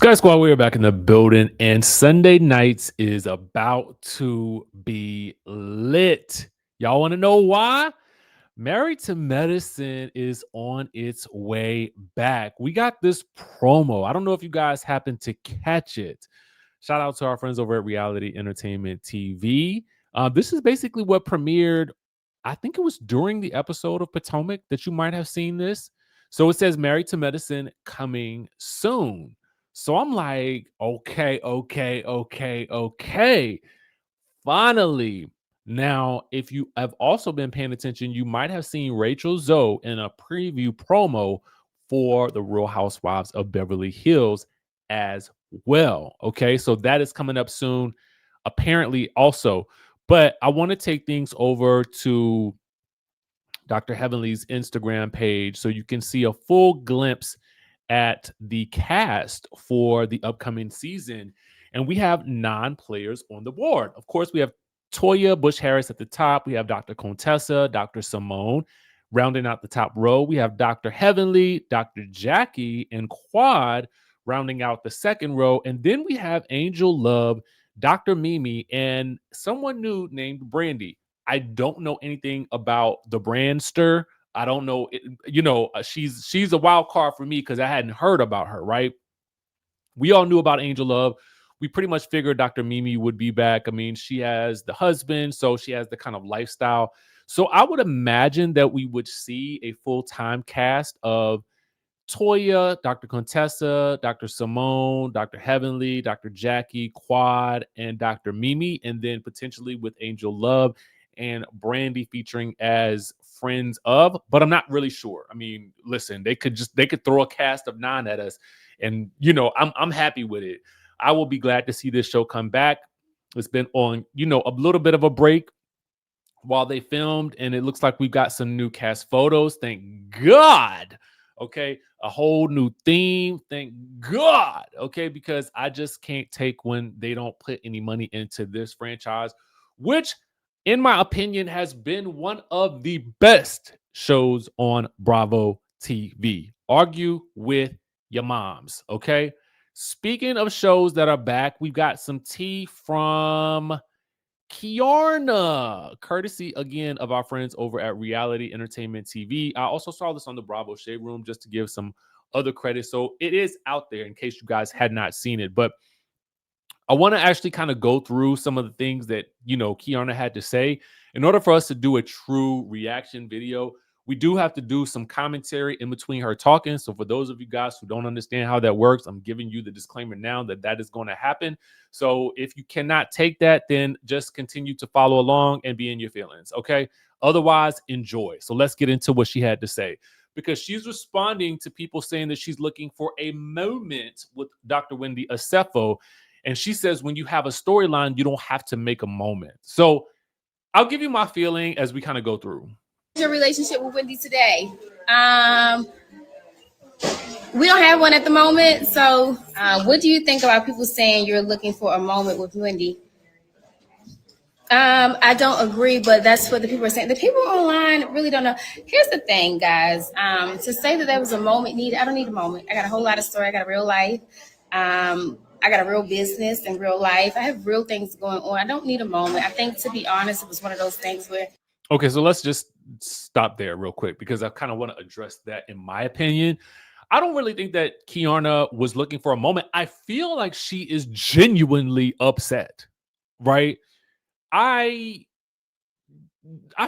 Sky Squad, we are back in the building, and Sunday nights is about to be lit. Y'all want to know why? Married to Medicine is on its way back. We got this promo. I don't know if you guys happen to catch it. Shout out to our friends over at Reality Entertainment TV. This is basically what premiered. I think it was during the episode of Potomac that you might have seen this. So it says Married to Medicine coming soon. So I'm like, okay. Finally. Now, if you have also been paying attention, you might have seen Rachel Zoe in a preview promo for the Real Housewives of Beverly Hills as well. Okay, so that is coming up soon, apparently, also. But I want to take things over to Dr. Heavenly's Instagram page so you can see a full glimpse at the cast for the upcoming season. And we have 9 players on the board. Of course, we have Toya Bush Harris at the top. We have Dr. Contessa, Dr. Simone. Rounding out the top row, we have Dr. Heavenly, Dr. Jackie, and Quad rounding out the second row. And then we have Angel Love, Dr. Mimi, and someone new named Brandy. I don't know anything about the Brandster. I don't know, she's a wild card for me because I hadn't heard about her, right? We all knew about Angel Love. We pretty much figured Dr. Mimi would be back. I mean, she has the husband, so she has the kind of lifestyle. So I would imagine that we would see a full-time cast of Toya, Dr. Contessa, Dr. Simone, Dr. Heavenly, Dr. Jackie, Quad, and Dr. Mimi, and then potentially with Angel Love and Brandy featuring as friends of, but I'm not really sure. I mean, listen, they could throw a cast of 9 at us, and I'm happy with it. I will be glad to see this show come back. It's been on, a little bit of a break while they filmed, and it looks like we've got some new cast photos. Thank God. Okay, a whole new theme. Thank God. Okay, because I just can't take when they don't put any money into this franchise, which, in my opinion, has been one of the best shows on Bravo TV. Argue with your moms. Okay. Speaking of shows that are back, we've got some tea from Kierna, courtesy again of our friends over at Reality Entertainment TV. I also saw this on the Bravo Shade Room just to give some other credit. So it is out there in case you guys had not seen it. But I want to actually kind of go through some of the things that, Kierna had to say. In order for us to do a true reaction video, we do have to do some commentary in between her talking. So for those of you guys who don't understand how that works, I'm giving you the disclaimer now that that is going to happen. So if you cannot take that, then just continue to follow along and be in your feelings. Okay. Otherwise, enjoy. So let's get into what she had to say, because she's responding to people saying that she's looking for a moment with Dr. Wendy Acefo. And she says, when you have a storyline, you don't have to make a moment. So I'll give you my feeling as we kind of go through. Your relationship with Wendy today? We don't have one at the moment. So what do you think about people saying you're looking for a moment with Wendy? I don't agree, but that's what the people are saying. The people online really don't know. Here's the thing, guys. To say that there was a moment needed, I don't need a moment. I got a whole lot of story. I got a real life. I got a real business and real life. I have real things going on. I don't need a moment. I think, to be honest, it was one of those things where. Okay, so let's just stop there real quick because I kind of want to address that. In my opinion, I don't really think that Kierna was looking for a moment. I feel like she is genuinely upset, right? I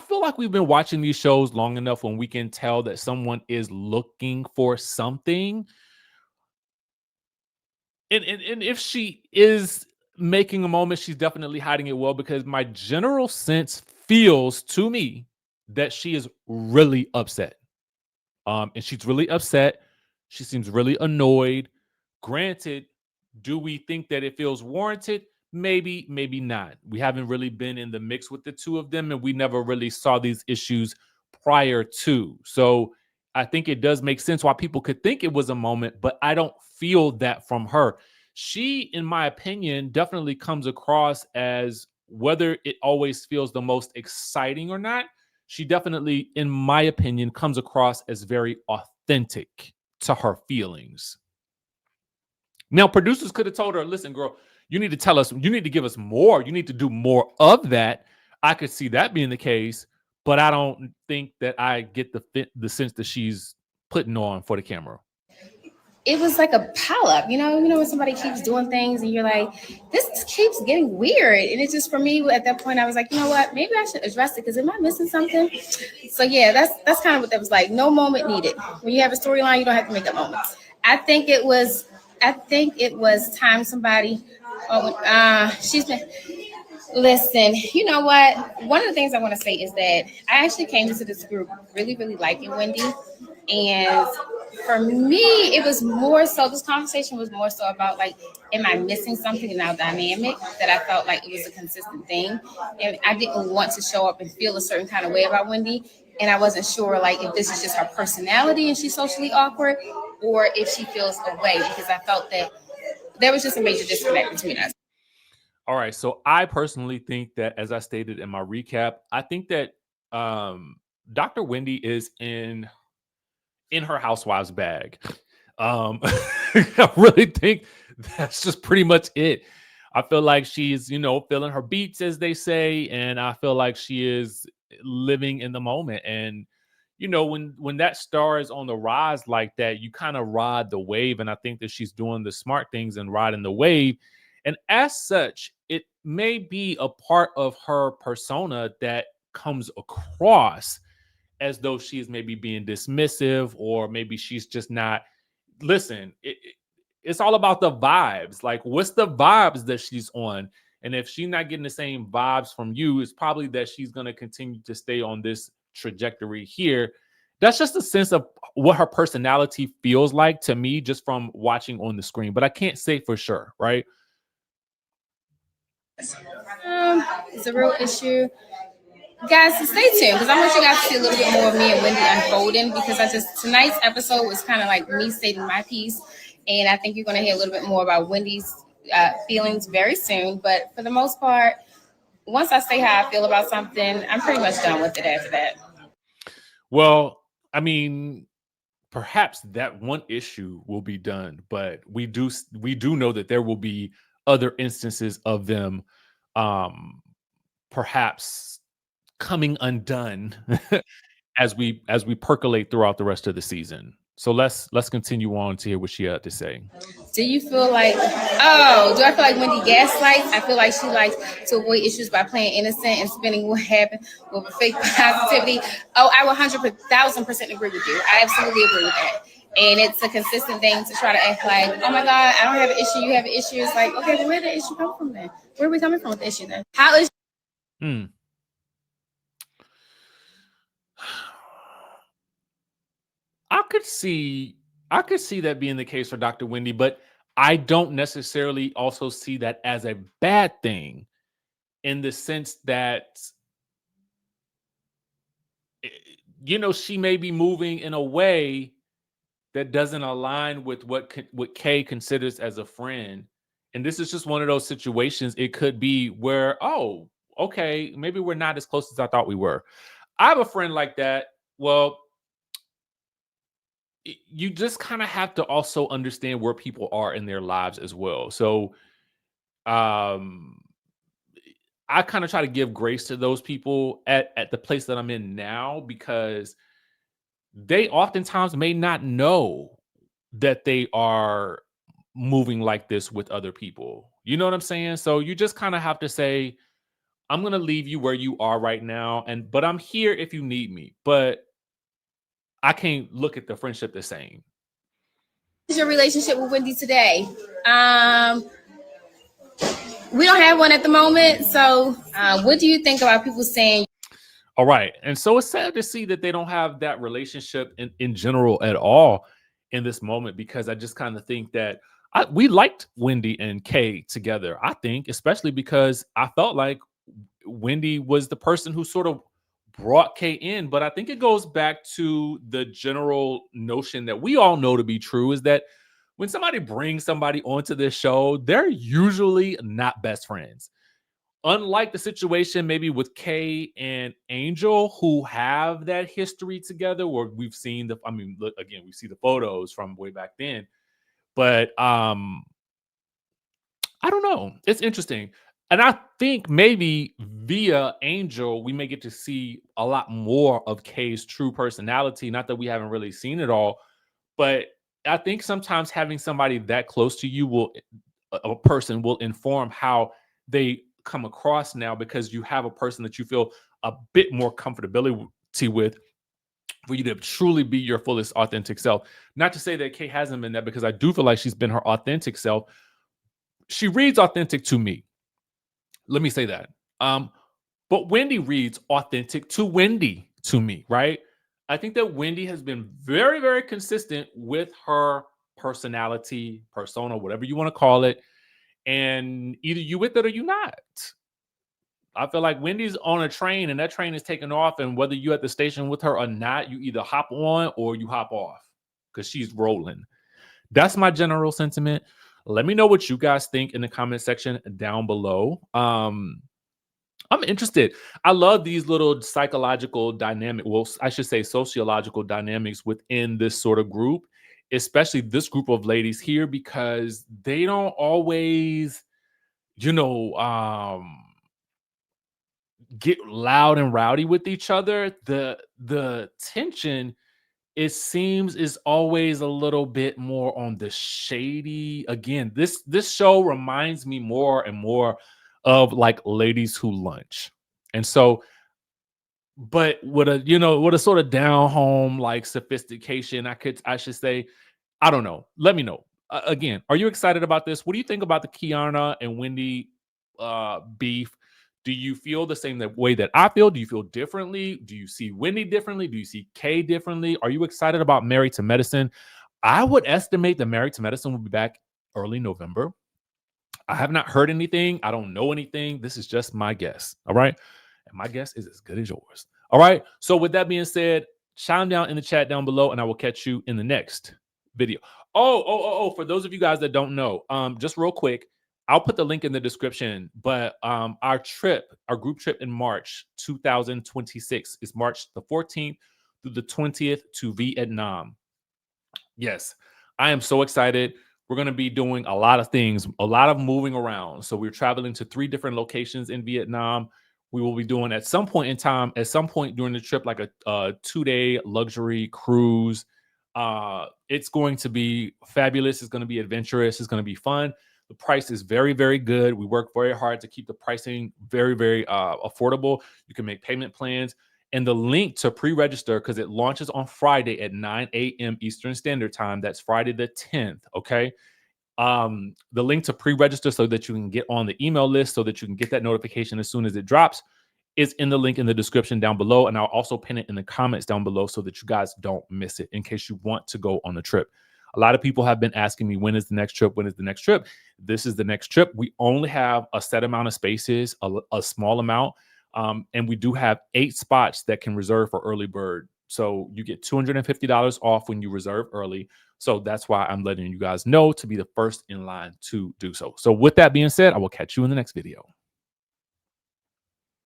feel like we've been watching these shows long enough when we can tell that someone is looking for something. And if she is making a moment, she's definitely hiding it well, because my general sense feels to me that she is really upset. And she's really upset. She seems really annoyed. Granted, do we think that it feels warranted? Maybe, maybe not. We haven't really been in the mix with the two of them, and we never really saw these issues prior to. So I think it does make sense why people could think it was a moment, but I don't feel that from her. She, in my opinion, definitely comes across as, whether it always feels the most exciting or not, she definitely, in my opinion, comes across as very authentic to her feelings. Now, producers could have told her, listen, girl, you need to tell us, you need to give us more. You need to do more of that. I could see that being the case, but I don't think that I get the sense that she's putting on for the camera. It was like a pile up, when somebody keeps doing things and you're like, this keeps getting weird. And it's just, for me, at that point, I was like, you know what, maybe I should address it, because am I missing something? So yeah, that's kind of what that was like. No moment needed. When you have a storyline, you don't have to make up moments. I think it was time somebody. She's been. Listen, you know what? One of the things I want to say is that I actually came into this group really, really liking Wendy. And for me, it was more so, this conversation was more so about like, am I missing something in our dynamic, that I felt like it was a consistent thing. And I didn't want to show up and feel a certain kind of way about Wendy. And I wasn't sure like if this is just her personality and she's socially awkward, or if she feels away, because I felt that there was just a major disconnect between us. All right. So I personally think that, as I stated in my recap, I think that Dr. Wendy is in her housewives bag. I really think that's just pretty much it. I feel like she's, feeling her beats, as they say, and I feel like she is living in the moment. And when that star is on the rise like that, you kind of ride the wave. And I think that she's doing the smart things and riding the wave. And as such, it may be a part of her persona that comes across as though she's maybe being dismissive, or maybe she's just not. Listen, it's all about the vibes. Like, what's the vibes that she's on? And if she's not getting the same vibes from you, it's probably that she's going to continue to stay on this trajectory here. That's just a sense of what her personality feels like to me, just from watching on the screen. But I can't say for sure, right? It's a real issue. Guys, so stay tuned, because I want you guys to see a little bit more of me and Wendy unfolding, because tonight's episode was kind of like me stating my piece. And I think you're going to hear a little bit more about Wendy's feelings very soon. But for the most part, once I say how I feel about something, I'm pretty much done with it after that. Well, I mean, perhaps that one issue will be done, but we do know that there will be other instances of them perhaps coming undone as we percolate throughout the rest of the season. So let's continue on to hear what she had to say. Do you feel like, do I feel like Wendy gaslights? I feel like she likes to avoid issues by playing innocent and spinning what happened with a fake positivity. Oh, I 100,000% agree with you. I absolutely agree with that. And it's a consistent thing to try to act like, oh my God, I don't have an issue, you have an issue. It's like, okay, well, where did the issue come from then? Where are we coming from with the issue then? How is I could see that being the case for Dr. Wendy, but I don't necessarily also see that as a bad thing, in the sense that she may be moving in a way that doesn't align with what Kay considers as a friend. And this is just one of those situations. It could be where, oh, okay, maybe we're not as close as I thought we were. I have a friend like that. Well, you just kind of have to also understand where people are in their lives as well. So um I kind of try to give grace to those people at the place that I'm in now, because they oftentimes may not know that they are moving like this with other people. You know what I'm saying? So you just kind of have to say, I'm going to leave you where you are right now, but I'm here if you need me. But I can't look at the friendship the same. your relationship with Wendy today? We don't have one at the moment. So what do you think about people saying? All right. And so it's sad to see that they don't have that relationship in general at all in this moment, because I just kind of think that we liked Wendy and Kay together. I think, especially because I felt like Wendy was the person who sort of brought Kay in. But I think it goes back to the general notion that we all know to be true, is that when somebody brings somebody onto this show, they're usually not best friends. Unlike the situation maybe with Kay and Angel, who have that history together, where we've seen look again, we see the photos from way back then. But I don't know. It's interesting. And I think maybe via Angel, we may get to see a lot more of Kay's true personality. Not that we haven't really seen it all, but I think sometimes having somebody that close to you will, a person will inform how they come across now, because you have a person that you feel a bit more comfortability with, for you to truly be your fullest authentic self. Not to say that Kay hasn't been that, because I do feel like she's been her authentic self. She reads authentic to me. Let me say that. But Wendy reads authentic to Wendy to me, right? I think that Wendy has been very, very consistent with her personality, persona, whatever you want to call it. And either you with it or you not. I feel like Wendy's on a train and that train is taking off. And whether you at the station with her or not, you either hop on or you hop off because she's rolling. That's my general sentiment. Let me know what you guys think in the comment section down below. I'm interested. I love these little psychological dynamic. Well, I should say sociological dynamics within this sort of group, especially this group of ladies here, because they don't always, get loud and rowdy with each other. The tension, it seems, is always a little bit more on the shady. Again, this show reminds me more and more of like Ladies Who Lunch. And so, but with a sort of down home like sophistication, I should say. I don't know. Let me know. Again, are you excited about this? What do you think about the Kierna and Wendy beef? Do you feel the same way that I feel? Do you feel differently? Do you see Wendy differently? Do you see Kay differently? Are you excited about Married to Medicine? I would estimate that Married to Medicine will be back early November. I have not heard anything. I don't know anything. This is just my guess. All right. And my guess is as good as yours. All right. So with that being said, chime down in the chat down below, and I will catch you in the next video. For those of you guys that don't know, just real quick, I'll put the link in the description. But our group trip in March 2026 is March the 14th through the 20th to Vietnam. Yes, I am so excited. We're going to be doing a lot of things, a lot of moving around. So we're traveling to 3 different locations in Vietnam. We will be doing at some point during the trip, like a 2-day luxury cruise. It's going to be fabulous. It's going to be adventurous. It's going to be fun. The price is very, very good. We work very hard to keep the pricing very, very affordable. You can make payment plans. And the link to pre-register, because it launches on Friday at 9 a.m. Eastern Standard Time. That's Friday the 10th, okay? The link to pre-register so that you can get on the email list, so that you can get that notification as soon as it drops, is in the link in the description down below. And I'll also pin it in the comments down below so that you guys don't miss it in case you want to go on the trip. A lot of people have been asking me, when is the next trip? When is the next trip? This is the next trip. We only have a set amount of spaces, a small amount. And we do have 8 spots that can reserve for early bird. So you get $250 off when you reserve early. So that's why I'm letting you guys know to be the first in line to do so. So with that being said, I will catch you in the next video.